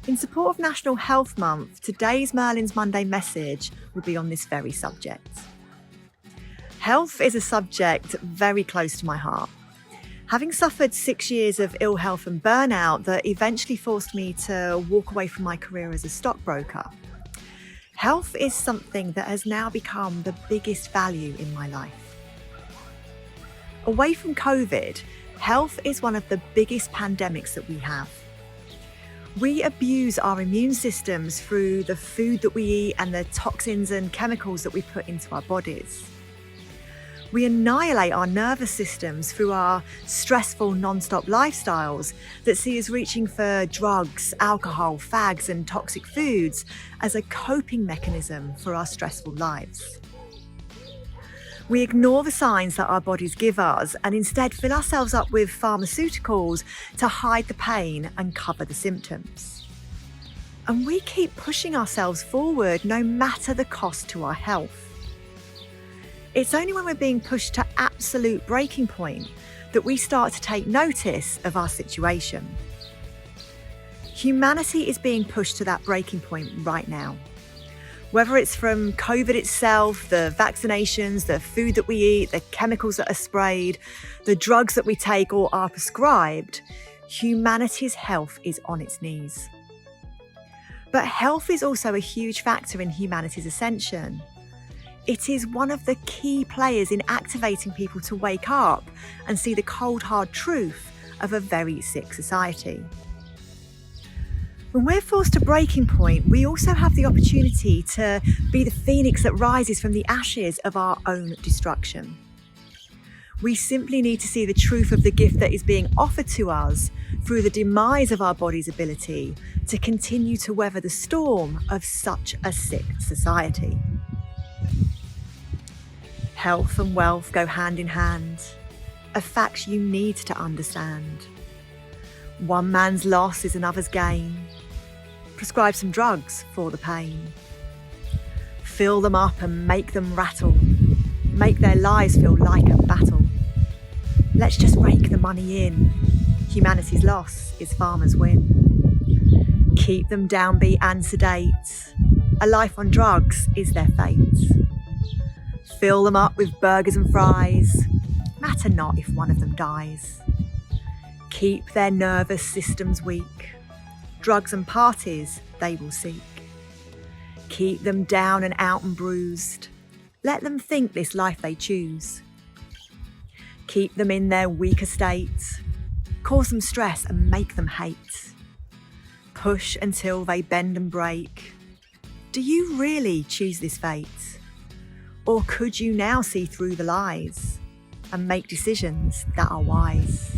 In support of National Health Month, today's Merlin's Monday message will be on this very subject. Health is a subject very close to my heart. Having suffered 6 years of ill health and burnout that eventually forced me to walk away from my career as a stockbroker, health is something that has now become the biggest value in my life. Away from COVID, health is one of the biggest pandemics that we have. We abuse our immune systems through the food that we eat and the toxins and chemicals that we put into our bodies. We annihilate our nervous systems through our stressful non-stop lifestyles that see us reaching for drugs, alcohol, fags and toxic foods as a coping mechanism for our stressful lives. We ignore the signs that our bodies give us and instead fill ourselves up with pharmaceuticals to hide the pain and cover the symptoms. And we keep pushing ourselves forward no matter the cost to our health. It's only when we're being pushed to absolute breaking point that we start to take notice of our situation. Humanity is being pushed to that breaking point right now. Whether it's from COVID itself, the vaccinations, the food that we eat, the chemicals that are sprayed, the drugs that we take or are prescribed, humanity's health is on its knees. But health is also a huge factor in humanity's ascension. It is one of the key players in activating people to wake up and see the cold, hard truth of a very sick society. When we're forced to breaking point, we also have the opportunity to be the phoenix that rises from the ashes of our own destruction. We simply need to see the truth of the gift that is being offered to us through the demise of our body's ability to continue to weather the storm of such a sick society. Health and wealth go hand in hand, a fact you need to understand. One man's loss is another's gain. Prescribe some drugs for the pain. Fill them up and make them rattle. Make their lives feel like a battle. Let's just rake the money in. Humanity's loss is farmers' win. Keep them downbeat and sedate. A life on drugs is their fate. Fill them up with burgers and fries. Matter not if one of them dies. Keep their nervous systems weak. Drugs and parties they will seek. Keep them down and out and bruised. Let them think this life they choose. Keep them in their weaker state. Cause them stress and make them hate. Push until they bend and break. Do you really choose this fate? Or could you now see through the lies and make decisions that are wise?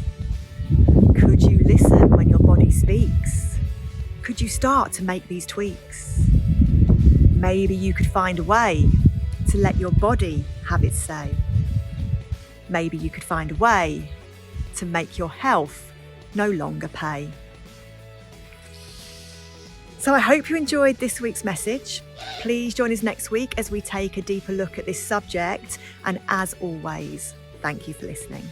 Could you listen when your body speaks? Could you start to make these tweaks? Maybe you could find a way to let your body have its say. Maybe you could find a way to make your health no longer pay. So I hope you enjoyed this week's message. Please join us next week as we take a deeper look at this subject. And as always, thank you for listening.